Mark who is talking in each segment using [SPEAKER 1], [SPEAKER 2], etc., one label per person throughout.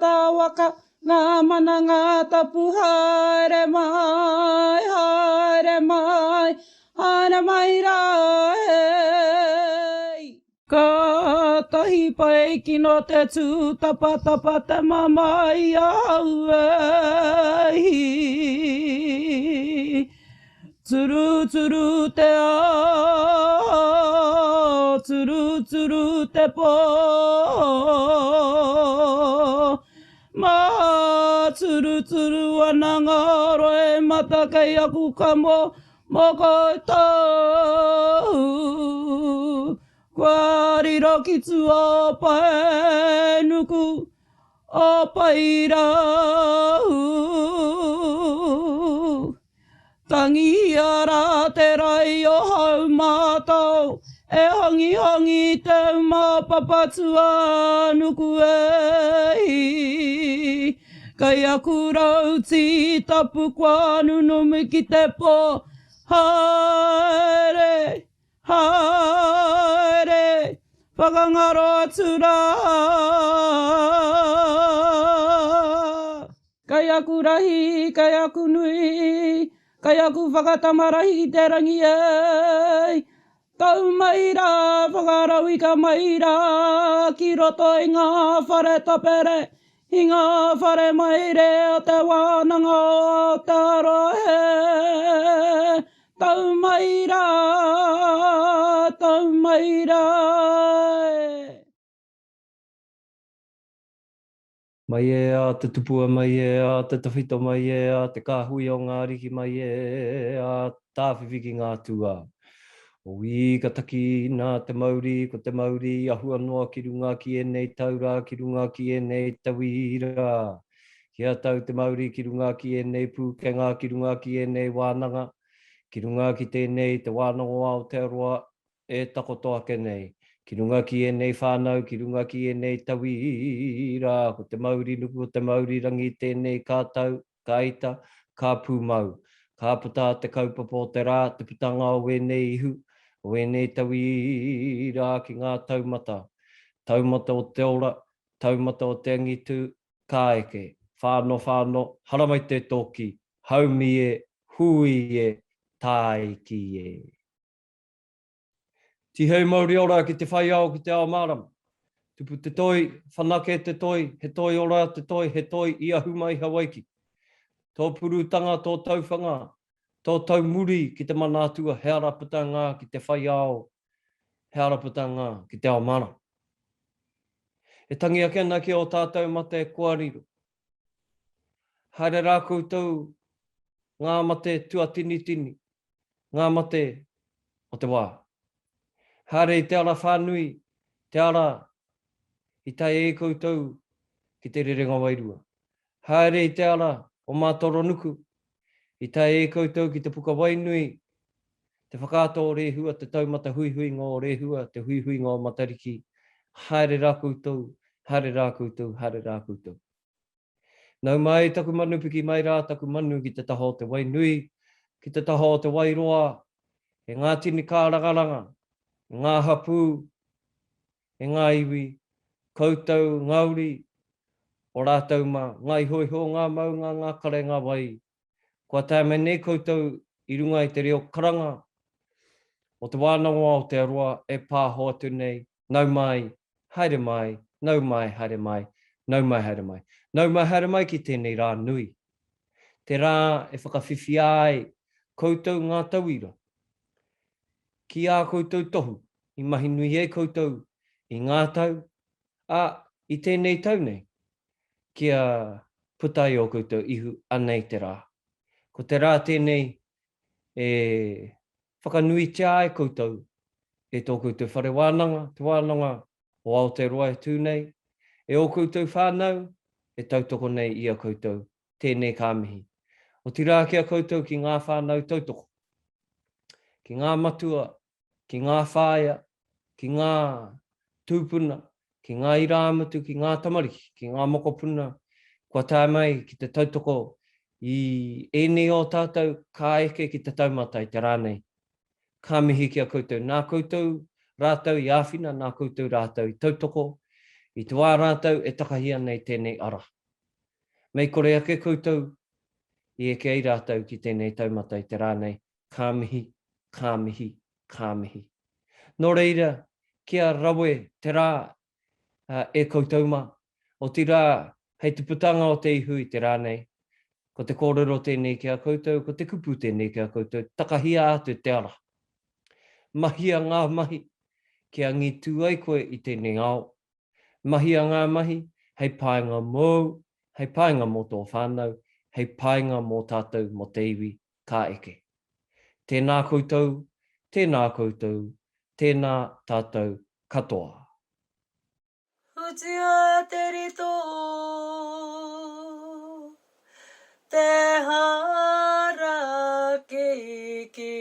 [SPEAKER 1] tā waka, ngā mana ngā tapu, haere mai, haere mai, haere mai rā hei. Ka tahi pai kino te tū, tapa tapa te mamai au ei. Turu turu te ao, turu turu te pō. Ma turu turu ana ngā roe mata kei aku ka mo koutou. Kua riro ki tu o pae nuku o pairau. Tangi ara te rai o hau mātou, e hongi hongi te mapapatua nuku ei. Kai aku rauti tapu kua nunumi ki te pō, haere, haere, whakangaro atu rā. Kai aku rahi, kai aku nui, kai aku whakatamarahi te rangi ei. Tau mai rā, whakarau i ka mai rā, ki roto i ngā whare tapere, i ngā whare maire o te wānanga o Aotearoa. Tau mai rā, tau mai rā.
[SPEAKER 2] Mai e a te tupua, mai e a te tawhito, mai e a te kāhui o ngā riki, mai e a tāwhiwhiki ngā tua. O i ka taki nā te Māori, ko te Māori, ahua noa ki runga ki enei Tauira, ki runga ki enei Tauira. Kia tau te Māori ki runga ki enei Pūkenga, ki runga ki enei Wānanga, ki runga ki tēnei te wānanga o Aotearoa e takotoa ke nei. Ki runga ki enei whānau, ki runga ki enei Tauira, ko te Māori nuku, ko te Māori rangi tēnei kātau, ka ita, ka pūmau. Ka puta te kaupapa o te rā, te putanga o enei ihu, o enei Tauira ki ngā taumata. Taumata o te ora, taumata o te angitu, ka eke. Whāno, whāno, haramai te toki, haumi e, hui e, tāiki e. Tihei Māori ora ki te whai ao ki te ao mārama. Tupu te toi, whanake te toi, he toi ora te toi, he toi i ahu mai Hawaiki. Tō purutanga, tō tauwhanga, tō tau muri ki te manātua, he araputanga ki te whai ao, he araputanga ki te ao mārama. E tangi a kena ki o tātou mate kuariro. Haere rā koutou, ngā mate tua tini tini, ngā mate o te wā. Haere i te ara whānui, te ara i tai e koutou ki te rerenga wairua. Haere i te ara o mātoro nuku, i tai e koutou ki te puka wainui, te whakāto o rehua, te taumata huihuinga o rehua, te huihuinga o matariki. Haere rā koutou, haere rā koutou, haere rā koutou. Nau mai, taku manu piki mai rā, taku manu ki te taho o te wainui, ki te taho o te wairoa, e ngā tini kārangaranga, ngā hapū, e ngā iwi, koutou, ngauri, o rātou mā, ngā ihoiho, ngā maunga, ngā kare, ngā wai. Kua tāme nei koutou i runga i te reo karanga, o te wānanga o Aotearoa e pāho atu nei, nau mai, haere mai, nau mai, haere mai, nau mai, haere mai. Nau mai, haere mai ki tēnei rā nui. Te rā e whakawhiwhi ai, koutou ngā tauira. Ki a koutou tohu, i mahi nui e koutou, i ngā tau, i tēnei tau nei, kia putai o koutou ihu anei te rā. Ko te rā tēnei e whakanui tia e koutou, e tō koutou whare wānanga, te wānanga o Aotearoa e tūnei, e o koutou whānau, e tautoko nei i a koutou, tēnei kāmihi. O tira kia koutou ki ngā whānau tautoko, ki ngā matua, ki ngā whāia, ki ngā tūpuna, ki ngā irāmutu, ki ngā tamariki, ki ngā mokopuna, kua tā mai ki te tautoko i ēnei o tātou ka eke ki te taumata i te rānei. Ka mihi ki a koutou, nā koutou rātou i āwhina, nā koutou rātou i tautoko, I te wā rātou e takahia nei tēnei ara. Mei kore ake koutou, i eke ai rātou ki tēnei taumata i te rānei, kāmihi, kāmihi, kāmihi. Nō reira, kia rawe te rā e koutou ma, o te rā, hei te putanga o te ihu i te rānei, ko te kōrero tēnei ki a koutou, ko te kupu tēnei ki a koutou, takahia atu te ara. Mahia ngā mahi, kia ngi tū ai koe i tēnei ao. Mahia ngā mahi, hei pāinga mōu, hei pāinga mō tō whānau, hei pāinga mō tātou mō te iwi kā eke. Tēnā koutou, tēnā koutou, tēnā tātou katoa.
[SPEAKER 3] Utia te rito, te hara keiki,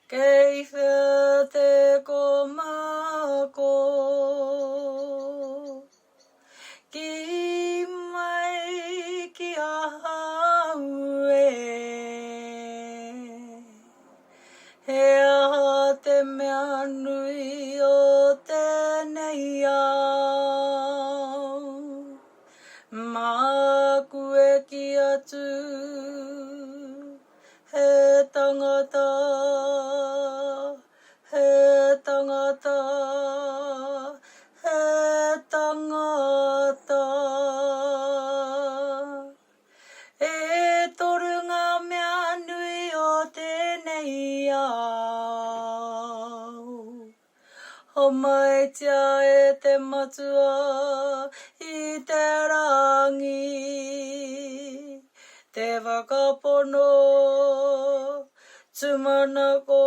[SPEAKER 3] kei whia te komako, ki mai ki a haue, he aha te mea nui o tēnei ao. Mā kue ki atu, he tangata, he tangata, he tangata. E toru ngā mea nui o tēnei ao. O mai tia e te matua i te rangi, te whakapono, tumanako,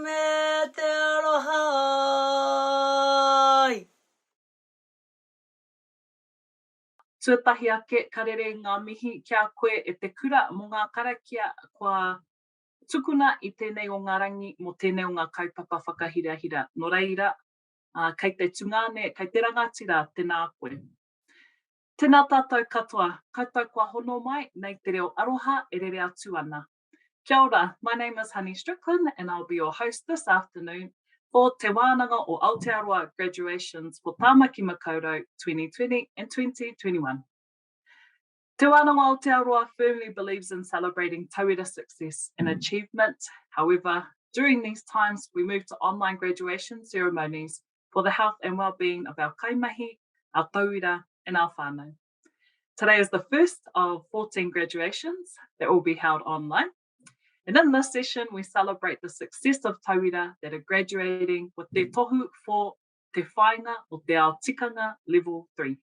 [SPEAKER 3] me te arohai.
[SPEAKER 4] Tuatahi ake karere ngā mihi kia koe e te kura mō ngā karakia kua tukuna i tēnei o ngā rangi mō tēnei o ngā kaupapa whakahirahira. Nō reira, kei te tungane, kei te rangatira, tēnā koe. Tēnā tātou katoa, koutou kua hono mai nei te reo aroha e rere atu ana. Kia ora, my name is Honey Strickland and I'll be your host this afternoon for Te Whāinga o Aotearoa Graduations for Tāmaki Makaurau 2020 and 2021. Te Whāinga o Aotearoa firmly believes in celebrating Tauira success and achievement. However, during these times, we move to online graduation ceremonies for the health and well-being of our kaimahi, our Tauira, and our whānau. Today is the first of 14 graduations that will be held online. And in this session, we celebrate the success of Tauira that are graduating with their tohu for Te Whāinga o Te Ao Tikanga Level 3.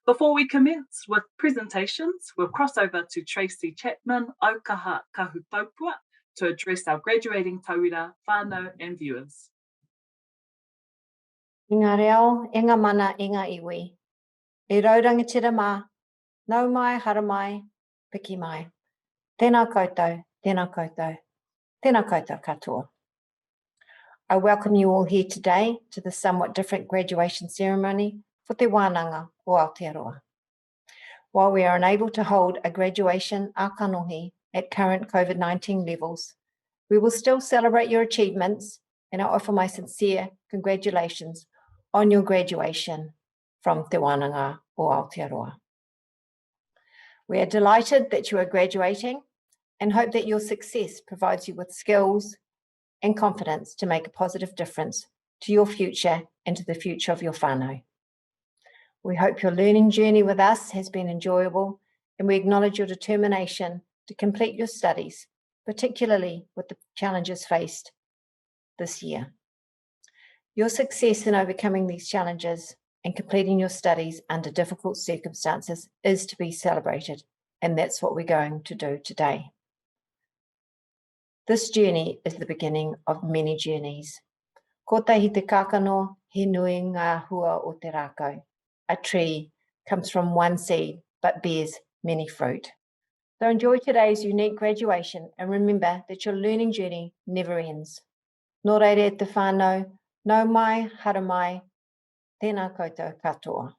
[SPEAKER 4] Before we commence with presentations, we'll cross over to Tracy Chapman, Aukaha Kahutaupua, to address our graduating Tauira, whānau and viewers.
[SPEAKER 5] I ngā reo, e ngā mana, e ngā iwi. E raurangatira mā, nau mai, hara mai, piki mai. Tēnā koutou, tēnā koutou, tēnā koutou katoa. I welcome you all here today to the somewhat different graduation ceremony for Te Wānanga o Aotearoa. While we are unable to hold a graduation ākanohi at current COVID-19 levels, we will still celebrate your achievements and I offer my sincere congratulations on your graduation from Te Wānanga o Aotearoa. We are delighted that you are graduating and hope that your success provides you with skills and confidence to make a positive difference to your future and to the future of your whānau. We hope your learning journey with us has been enjoyable and we acknowledge your determination to complete your studies, particularly with the challenges faced this year. Your success in overcoming these challenges and completing your studies under difficult circumstances is to be celebrated, and that's what we're going to do today. This journey is the beginning of many journeys. Ko tahi te kākano, he nui ngā hua o te rākau. A tree comes from one seed, but bears many fruit. So enjoy today's unique graduation and remember that your learning journey never ends. Nō reire te whānau, nau mai, hara mai, tēnā koutou katoa.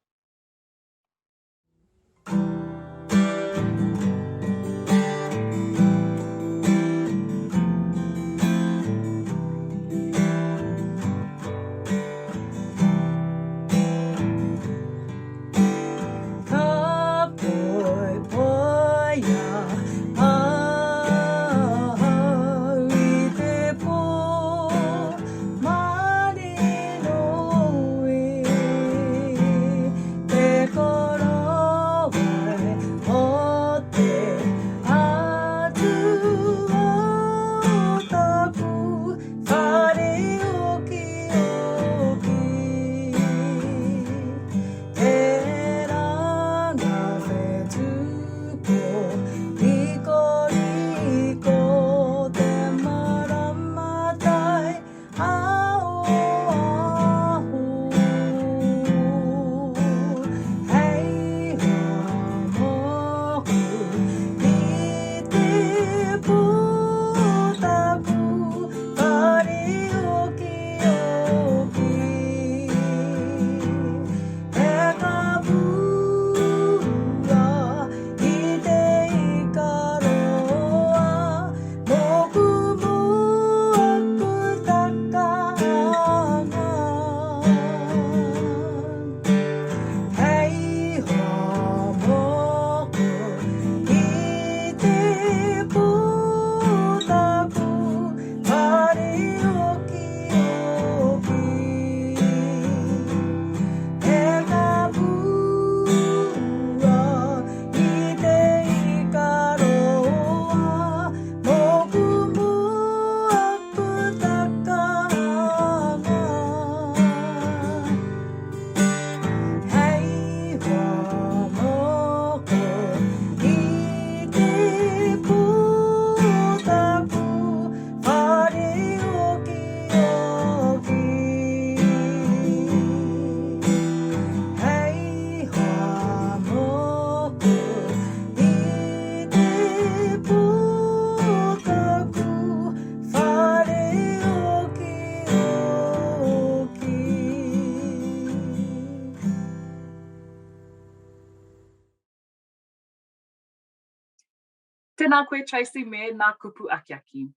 [SPEAKER 4] Tēnā koe Tracy me nā kupu akiaki.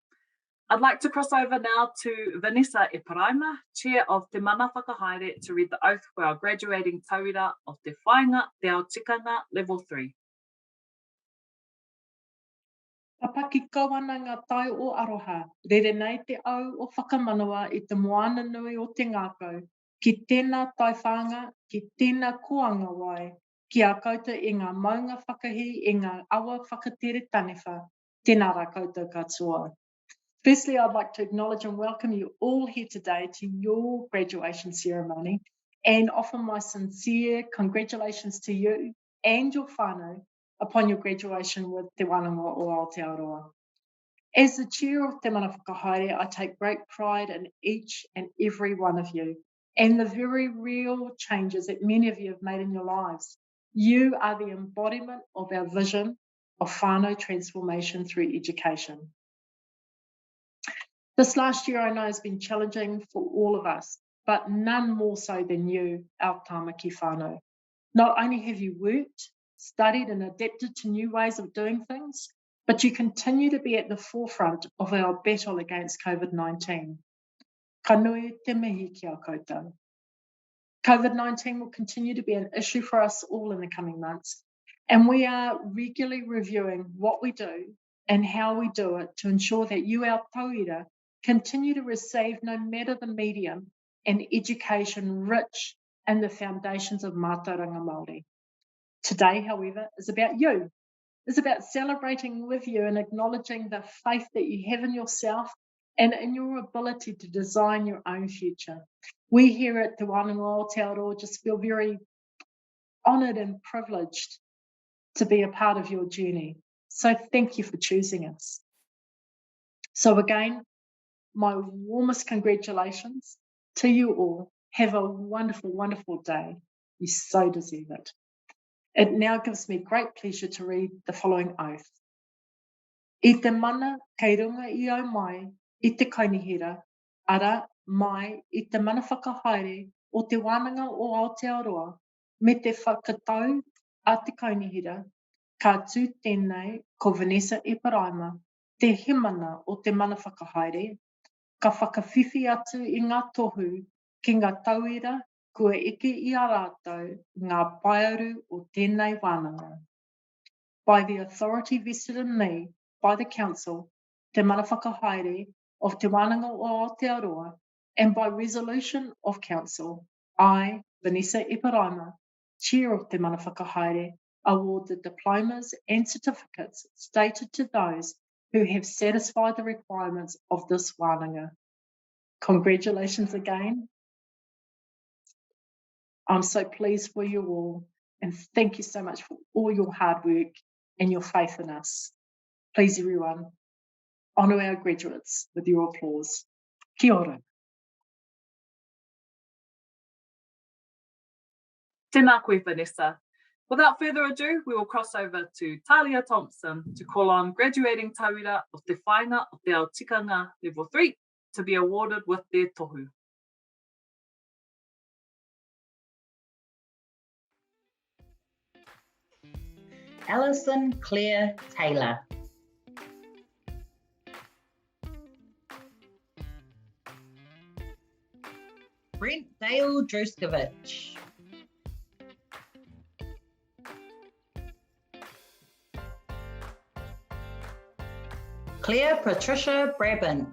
[SPEAKER 4] I'd like to cross over now to Vanessa Eparaima, Chair of Te Mana Whakahaere, to read the oath for our graduating Tauira of Te Whāinga, Te Ao Tikanga, Level 3.
[SPEAKER 6] Papaki kawana ngā tai o aroha, rere nei te au o whakamanawa I te moana nui o te ngākau, ki tēnā tai whānga, ki tēnā koanga wai, ki a koutou I ngā maunga whakahi, I ngā awa whakatere tanewha, tēnā rā koutou katoa. Firstly, I'd like to acknowledge and welcome you all here today to your graduation ceremony and offer my sincere congratulations to you and your whānau upon your graduation with Te Wānanga o Aotearoa. As the chair of Te Mana Whakahaere, I take great pride in each and every one of you and the very real changes that many of you have made in your lives. You are the embodiment of our vision of whānau transformation through education. This last year I know has been challenging for all of us, but none more so than you, our Tāmaki whānau. Not only have you worked, studied and adapted to new ways of doing things, but you continue to be at the forefront of our battle against COVID-19. Ka nui te mihi ki a koutou. COVID-19 will continue to be an issue for us all in the coming months, and we are regularly reviewing what we do and how we do it to ensure that you, our Tauira, continue to receive, no matter the medium, an education rich in the foundations of mātauranga Māori. Today, however, is about you. It's about celebrating with you and acknowledging the faith that you have in yourself and in your ability to design your own future. We here at Te Wānanga o Aotearoa just feel very honoured and privileged to be a part of your journey. So thank you for choosing us. So again, my warmest congratulations to you all. Have a wonderful, wonderful day. You so deserve it. It now gives me great pleasure to read the following oath. I te mana kei runga I au mai, I te kainihira, ara mai I te mana whakahaere o te wānanga o Aotearoa, me te whakatau a te kainihira, ka tū tēnei ko Vanessa Eparaima, te himana o te mana whakahaere, ka whakawhiwhi atu I ngā tohu ki ngā tauira kua eke I a rātou ngā paearu o tēnei wānanga. By the authority vested in me by the Council, Te Mana Whakahaere of Te Wānanga o Aotearoa, and by resolution of Council, I, Vanessa Eparaima, Chair of Te Mana Whakahaere, award the diplomas and certificates stated to those who have satisfied the requirements of this wānanga. Congratulations again. I'm so pleased for you all, and thank you so much for all your hard work and your faith in us. Please, everyone, honour our graduates with your applause. Kia ora.
[SPEAKER 4] Tēnā koe, Vanessa. Without further ado, we will cross over to Talia Thompson to call on graduating Tauira of Te Whāinga of Te Ao Tikanga Level 3 to be awarded with their tohu.
[SPEAKER 7] Alison Claire Taylor. Brent Dale Druskovich. Claire Patricia Brabant.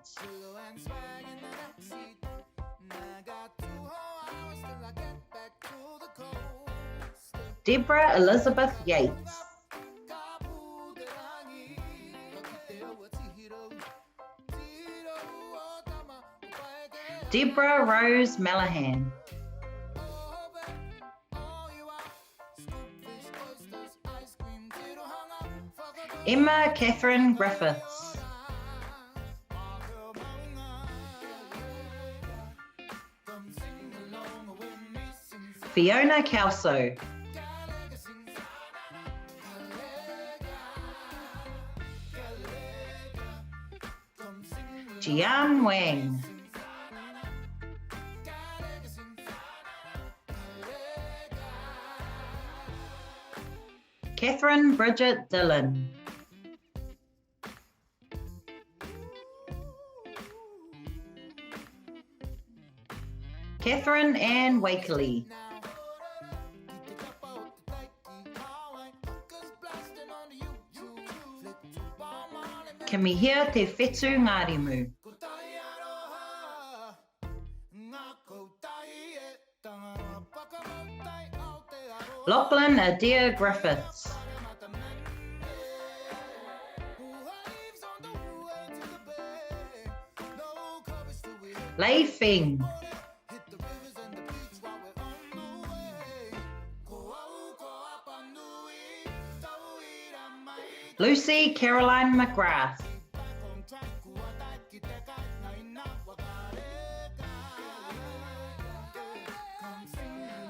[SPEAKER 7] Deborah Elizabeth Yates. Deborah Rose Malahan. Emma Catherine Griffiths. Fiona Kelso. Jian Wang. Catherine Bridget Dillon. Catherine Ann Wakely. Kamihia te whetu ngārimu. Lachlan Adair Griffiths. Lei Feng. Lucy Caroline McGrath.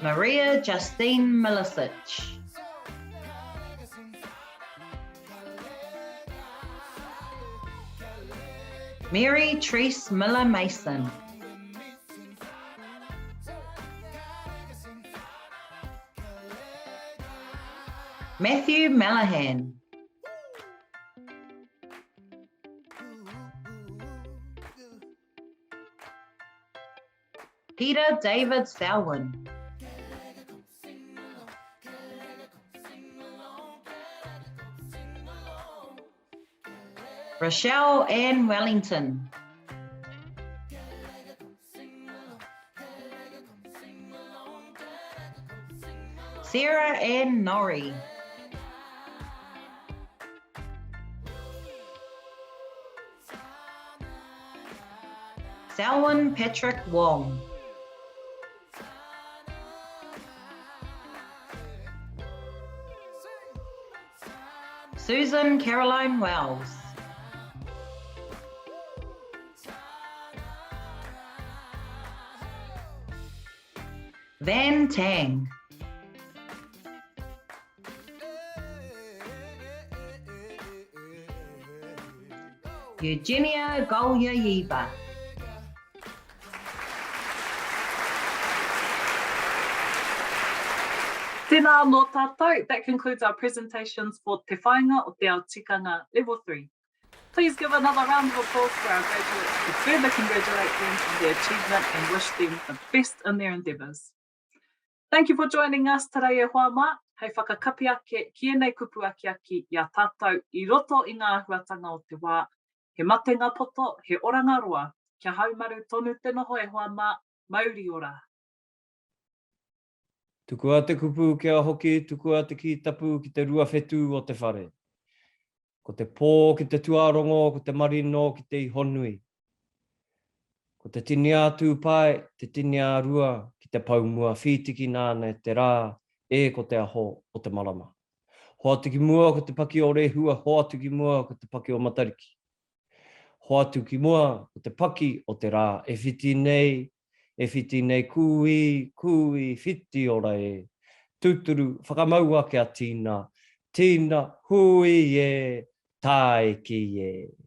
[SPEAKER 7] Maria Justine Milicic. Mary Treese Miller Mason. Matthew Malahan. Peter David Selwyn. Rochelle Ann Wellington. Sarah Ann Norrie. Selwyn Patrick Wong. Susan Caroline Wells. Van Tang. Eugenia Golya-Yiba.
[SPEAKER 4] Tēnā no tātou. That concludes our presentations for Te Whāinga o Te Ao Tikanga Level 3. Please give another round of applause for our graduates to further congratulate them on their achievement and wish them the best in their endeavours. Thank you for joining us today e Huama. Hei whakakapi ake ki nei kupu aki ia tātou I roto I ngā huatanga o te wā. He mate ngā poto, he oranga roa. Kia haumaru tonu te noho e Huama, mauri ora.
[SPEAKER 2] Tuku a te kupu kia hoki, tuku a te ki tapu ki te rua whetū o te whare. Ko te pō ki te tuarongo, ko te marino ki te ihonui. Ko te tini atu pai, te tini a rua ki te paumua whitiki nāne te rā e ko te aho o te marama. Hoa tuki mua ko te paki o rehua, hoa tuki mua ko te paki o matariki. Hoa tuki mua ko te paki o te rā e whiti nei kui, whiti ora e. Tuturu, whakamaua kia tīna, tīna hui e, tae ki e.